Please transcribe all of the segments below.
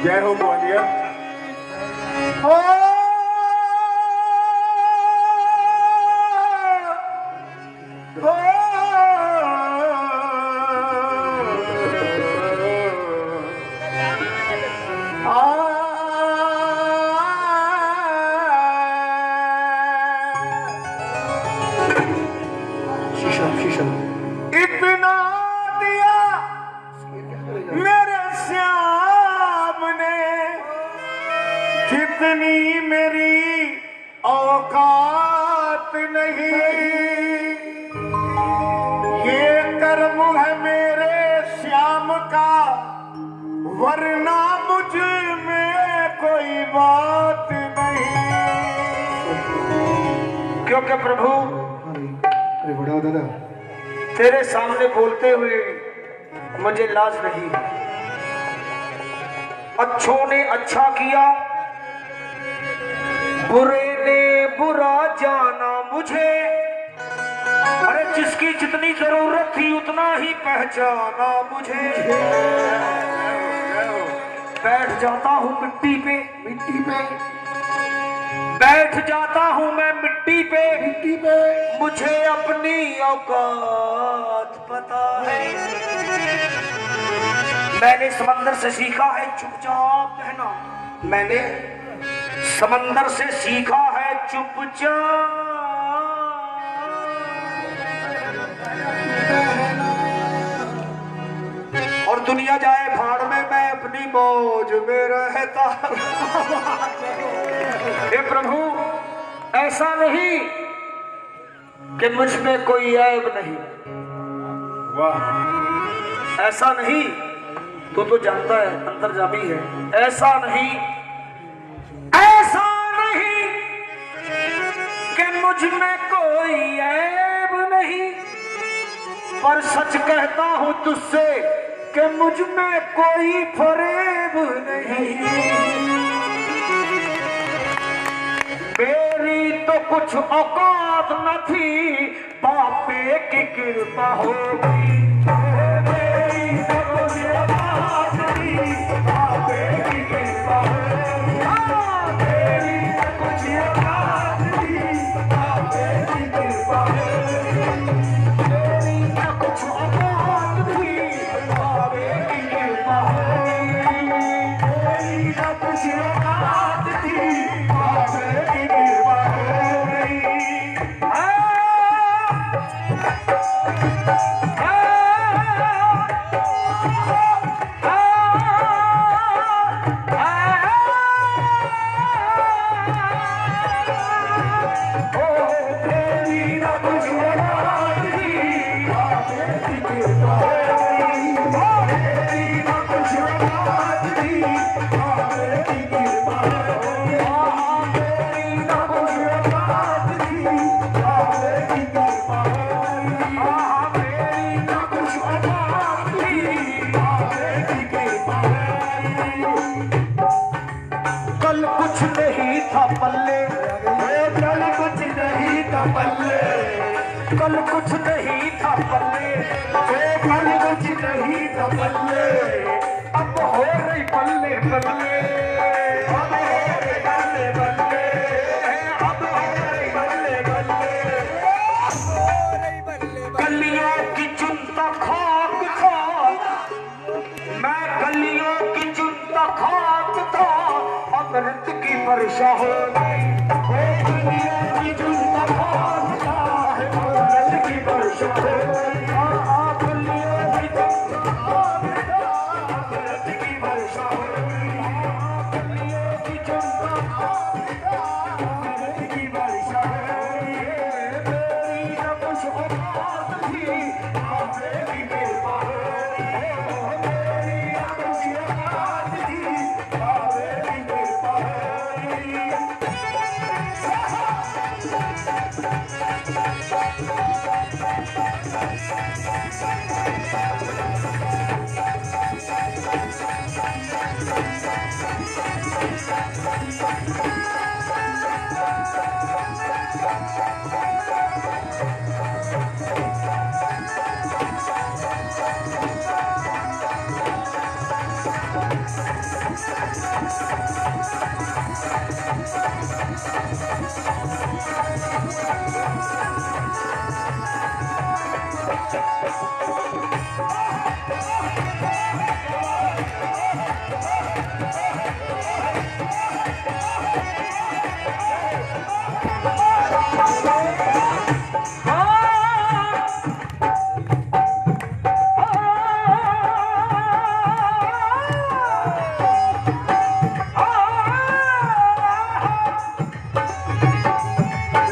जय हो ग्वालियर। हो इतना दिया मेरे श्याम ने, जितनी मेरी औकात नहीं। ये कर्म है मेरे श्याम का, वरना मुझ में कोई बात नहीं। क्योंकि प्रभु अरे बड़ा दादा, तेरे सामने बोलते हुए मुझे लाज नहीं। अच्छों ने अच्छा किया, बुरे ने बुरा जाना मुझे। अरे जिसकी जितनी जरूरत थी उतना ही पहचाना मुझे। बैठ जाता हूँ मिट्टी पे, बैठ जाता हूँ मैं मिट्टी पे। मुझे अपनी औकात पता है। मैंने समंदर से सीखा है चुपचाप रहना। मैंने समंदर से सीखा है चुपचाप। और दुनिया जाए भाड़ में, मैं अपनी मौज में रहता। हे प्रभु, ऐसा नहीं कि मुझ में कोई ऐब नहीं। वाह, ऐसा नहीं, तो जानता है, अंतर्जामी है। ऐसा नहीं, ऐसा नहीं कि मुझ में कोई ऐब नहीं। पर सच कहता हूं तुझसे कि मुझ में कोई फरेब नहीं। मेरी तो कुछ औकात न थी, बापे की कृपा होगी। मेरी तो कुछ औकात नहीं, बापे की कृपा होगी। मेरी तो कुछ औकात नहीं, बापे की कृपा होगी। मेरी तो कुछ औकात नहीं, बापे की कृपा होगी। मेरी तो कुछ औकात थी, बापे की कृपा होगी। कल कुछ नहीं था पल्ले, कल कुछ नहीं था पल्ले, कल कुछ नहीं था पल्ले, कल कुछ नहीं था पल्ले। अब हो रही बल्ले बल्ले, अब हो रही बल्ले बल्ले, अब हो रही बल्ले बल्ले। गलियों की चुनता खाक था मैं, गलियों की चुनता खाक था। अमृत की वर्षा हो गई, गलियों की चुनता खाक था, अमृत की वर्षा हो गई। गलियों की चुनता खाक था, अमृत की वर्षा हो गई। गलियों की चुनता खाक था, अमृत की वर्षा हो गई। मेरी न कुछ औकात थी, बापे की कृपा हो गई। मेरी न कुछ औकात थी, बापे की कृपा हो गई।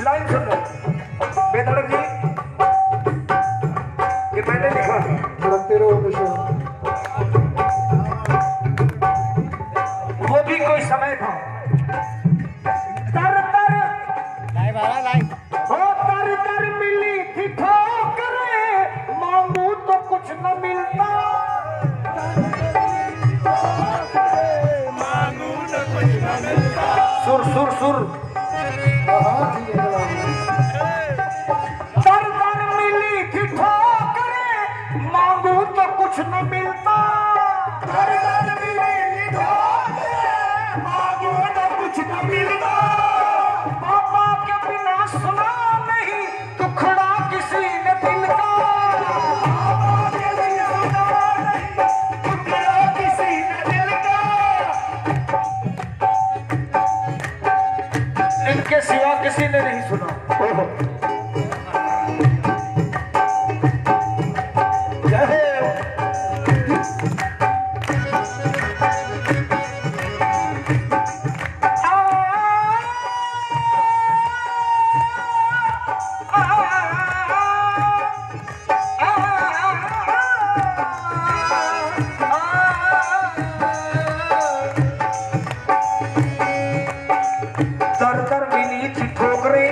लाइन सुनो बेधड़क जी, ये मैंने लिखा है। धड़कते रहो हमेशा। वो भी कोई समय था। तर तर ओ तर तर मिली थी ठोकरें, मांगू तो कुछ न मिलता। सुर सुर सुर। हाँ ठीक है तर तर मिली थी ठोकरें, मांगू तो कुछ न मिलता। तर तर मिली थी ठोकरें, मांगू तो कुछ न मिलता। पापा के बिना सुना नहीं दुखड़ा किसी ने दिल का। पापा के बिना सुना नहीं दुखड़ा किसी ने दिल का। इनके सिवा किसी ने नहीं सुना। ओहो दर दर मिली थी ठोकरें,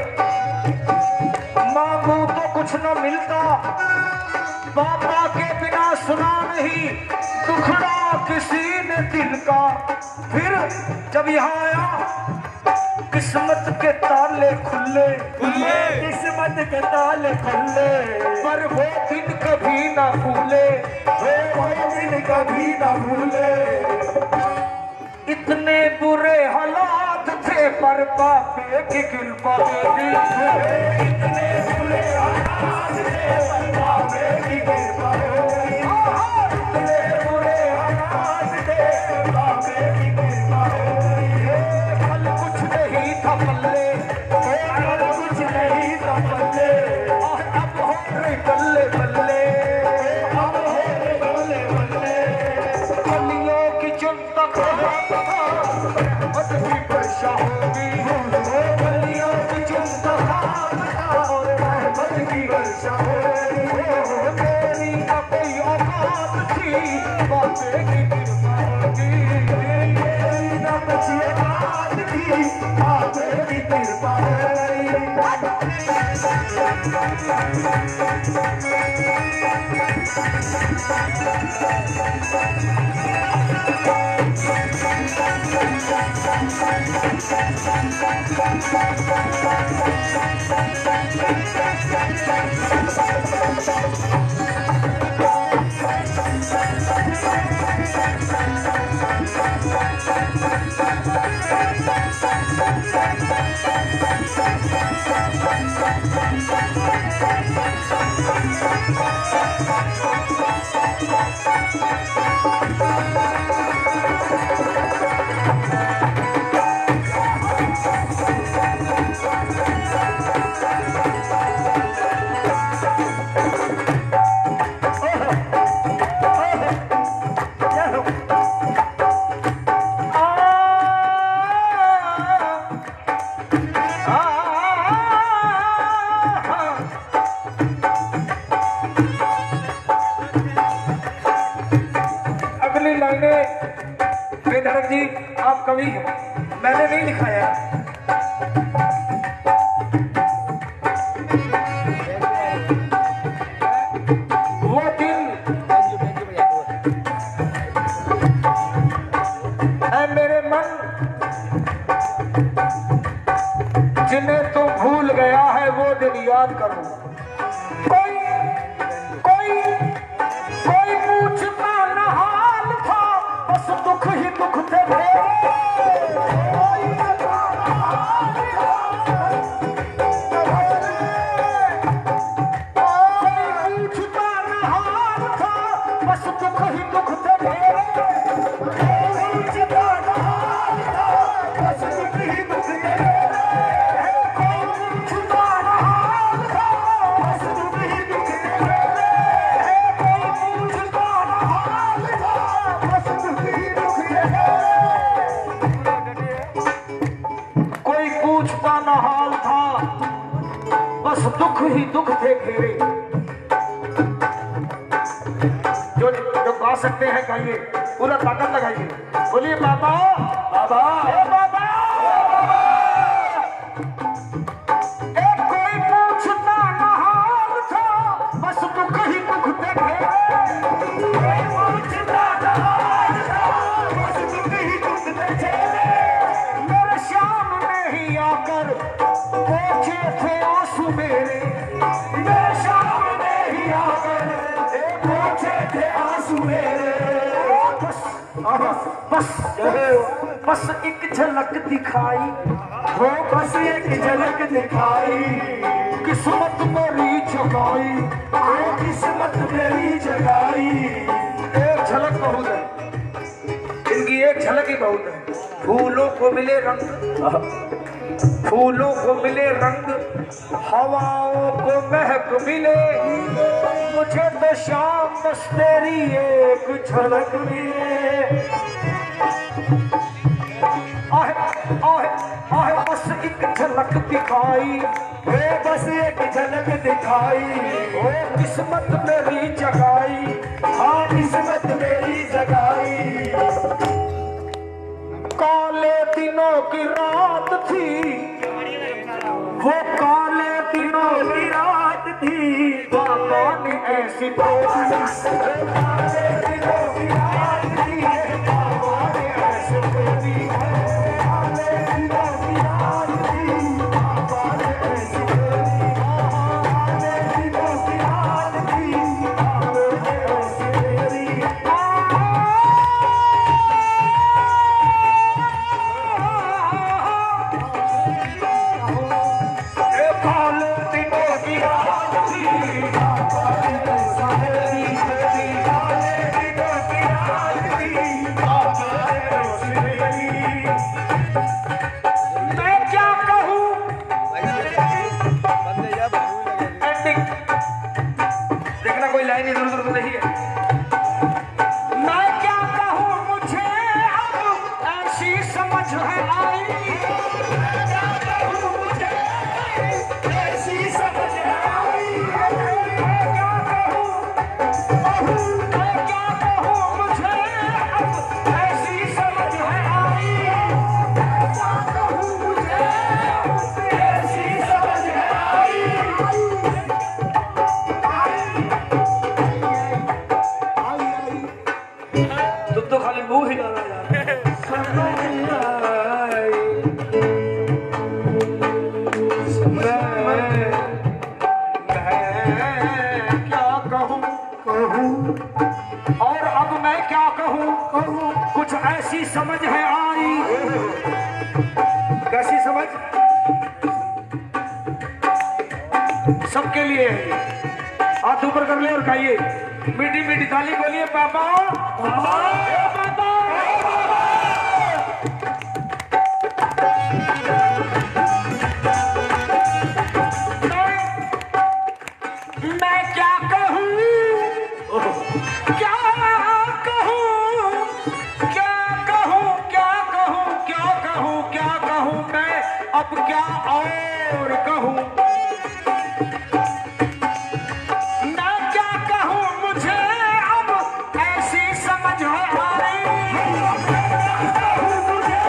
मांगू तो कुछ न मिलता। पापा के बिना सुना नहीं दुखड़ा किसी ने दिल का। फिर जब यहाँ आया किस्मत के ताले खुले, किस्मत के ताले खुले। पर वो दिन कभी ना भूले, वो दिन कभी ना भूले। इतने बुरे हालात थे पर बापे की कृपा मेरी। इतने बुरे हालात थे पर बापे की कृपा मेरी। इतने बुरे हालात थे पर बापे की कृपा मेरी। कल कुछ नहीं था पल्ले, कल कुछ नहीं था पल्ले। अब हो रही बल्ले बल्ले, अब हो रही बल्ले बल्ले। कलियों की चिंता मत भी वर्षा होगी, कलियों की चिंता और रहमत की वर्षा होगी। तेरी न कोई औकात थी, बातें की कृपा होगी। तेरी न कोई औकात थी, बातें की कृपा होगी। अगली लाइनें बेधड़क जी आप कवि हैं, मैंने नहीं लिखाया। वो दिन है मेरे मन जिन्हें तू भूल गया है, वो दिन याद करो। कोई कोई कोई पूछता न हाल था, बस दुख ही दुख थे मेरे। कोई पूछता न बस दुख ही दुख थे घेरे। जो गा सकते हैं गाइए, पूरा ताकत लगाइए, बोलिए बाबा बाबा बाबा। एक कोई पूछता ना हाल था, बस दुख ही दुख थे घेरे। कोई पूछता ना हाल था, बस दुख ही दुख थे घेरे। मेरे सामने ही आकर पोंछे थे आंसू मेरे, मेरे सामने ही आकर पोंछे थे आंसू मेरे। बस एक झलक दिखाई हो, बस एक झलक दिखाई, किस्मत मेरी जगाई, किस्मत मेरी जगाई। एक झलक बहुत है, इनकी एक झलक ही बहुत है। फूलों को मिले रंग, फूलों को मिले रंग, हवाओं को महक मिले, मुझे तो शाम बस तेरी एक झलक मिले। आहे आहे आहे बस एक झलक दिखाई, बस एक झलक दिखाई, ओ किस्मत मेरी जगाई, हाँ किस्मत मेरी जगाई। काले दिनों की रात थी, वो काले दिनों की रात थी, बाबा ने ऐसी काले दिनों की रात थी, बाबा ने ऐसी काले दिनों की रात थी, बाबा ने ऐसी काले दिनों की रात थी, बाबा ने ऐसी तो खाली मुंह हिलाना यार। और अब मैं क्या कहूँ, कुछ ऐसी समझ है आई। कैसी समझ? सबके लिए हाथ ऊपर कर ले और खाइए, मीठी मीठी थाली बोलिए पापा मैं क्या कहूँ, क्या कहूँ, क्या कहूँ, क्या कहूँ, क्या कहूँ, क्या कहूँ मैं अब क्या और कहूँ। मैं क्या कहूँ, मुझे अब ऐसी समझ आई, मुझे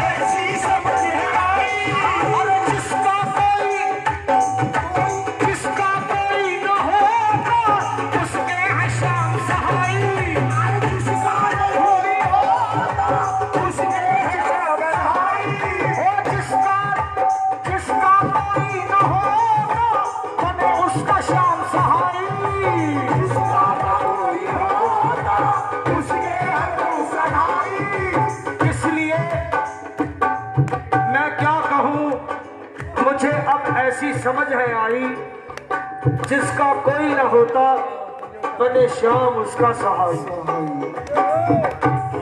ऐसी समझ आई। और जिसका कोई न होगा, उसके है शाम सहाई। जिसका कोई होगा, उसके है शाम सहाई। जिसका कोई न होगा, बने उसका शाम सहाई। जिसका कोई होगा, उसके है शाम सहाई। इसलिए मैं क्या कहूँ, मुझे अब ऐसी समझ है आई, जिसका कोई न होता बने श्याम उसका सहाय।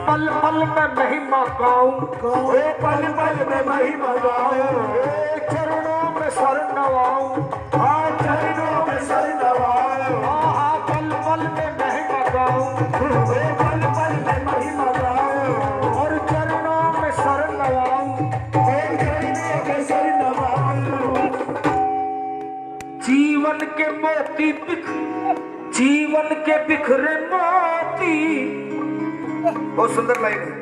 पल पल में महिमा गाऊं, पल पल में महिमा गाऊं, चरणों में सर नवाऊं, चरणों में सर नवाऊं। पल पल में महिमा गाऊं, पल पल में महिमा गाऊं, और चरणों में सर नवाऊं, चरणों में सर नवाऊं। मोती जीवन के बिखरे मोती, बहुत सुंदर लाइन है।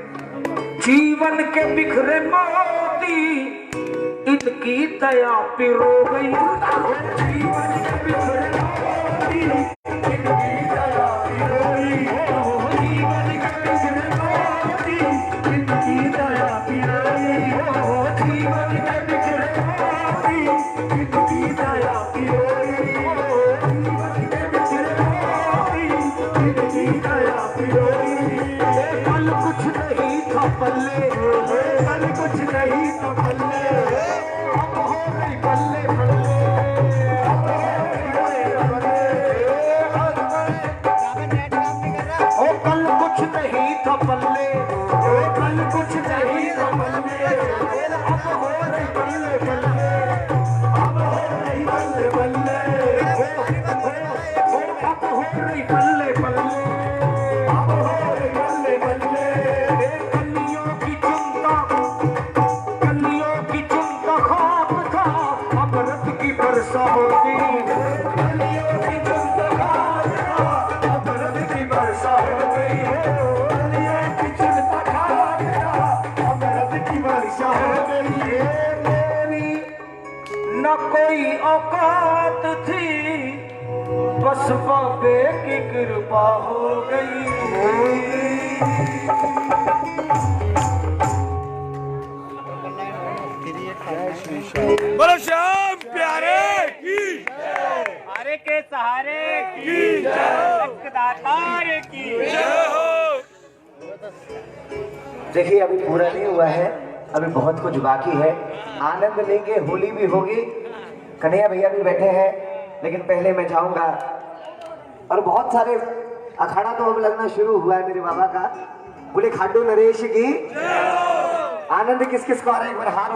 जीवन के बिखरे मोती इनकी दया पिरो गई। जीवन के बिखरे मोती इनकी दया पिरो गई। जीवन के बिखरे मोती इनकी दया पिरो गई। जीवन के बिखरे मोती इनकी दया पिरो गई। जीवन के बिखरे मोती इनकी दया पिरो गई। कल कुछ नहीं था पल्ले, कल कुछ नहीं था पल्ले, अब हो गई बल्ले बल्ले, अब हो गई बल्ले बल्ले। ओ कल कुछ नहीं था पल्ले, ओ कल कुछ नहीं था पल्ले, अब हो गई बल्ले बल्ले, अब हो गई बल्ले बल्ले, अब हो गई बल्ले बल्ले, अब हो गई बल्ले बल्ले। कन्नियों की चिंता खाक था, अमृत की वर्षा होती। कन्नियों की चिंता खाक था, अमृत की वर्षा हो गई। कन्नियों की चिंता खाक था, अमृत की वर्षा हो गई। मेरी न कोई औकात थी, बस बाबे की कृपा हो गई। बोलो श्याम प्यारे की, हमारे के सहारे की, दातार की। देखिए अभी पूरा नहीं हुआ है, अभी बहुत कुछ बाकी है। आनंद लेंगे, होली भी होगी, कन्हैया भैया भी बैठे हैं, लेकिन पहले मैं जाऊंगा। और बहुत सारे अखाड़ा तो अब लगना शुरू हुआ है मेरे बाबा का। बोले खाटू नरेश की आनंद किस किस को आ रहा है, एक बार हाथ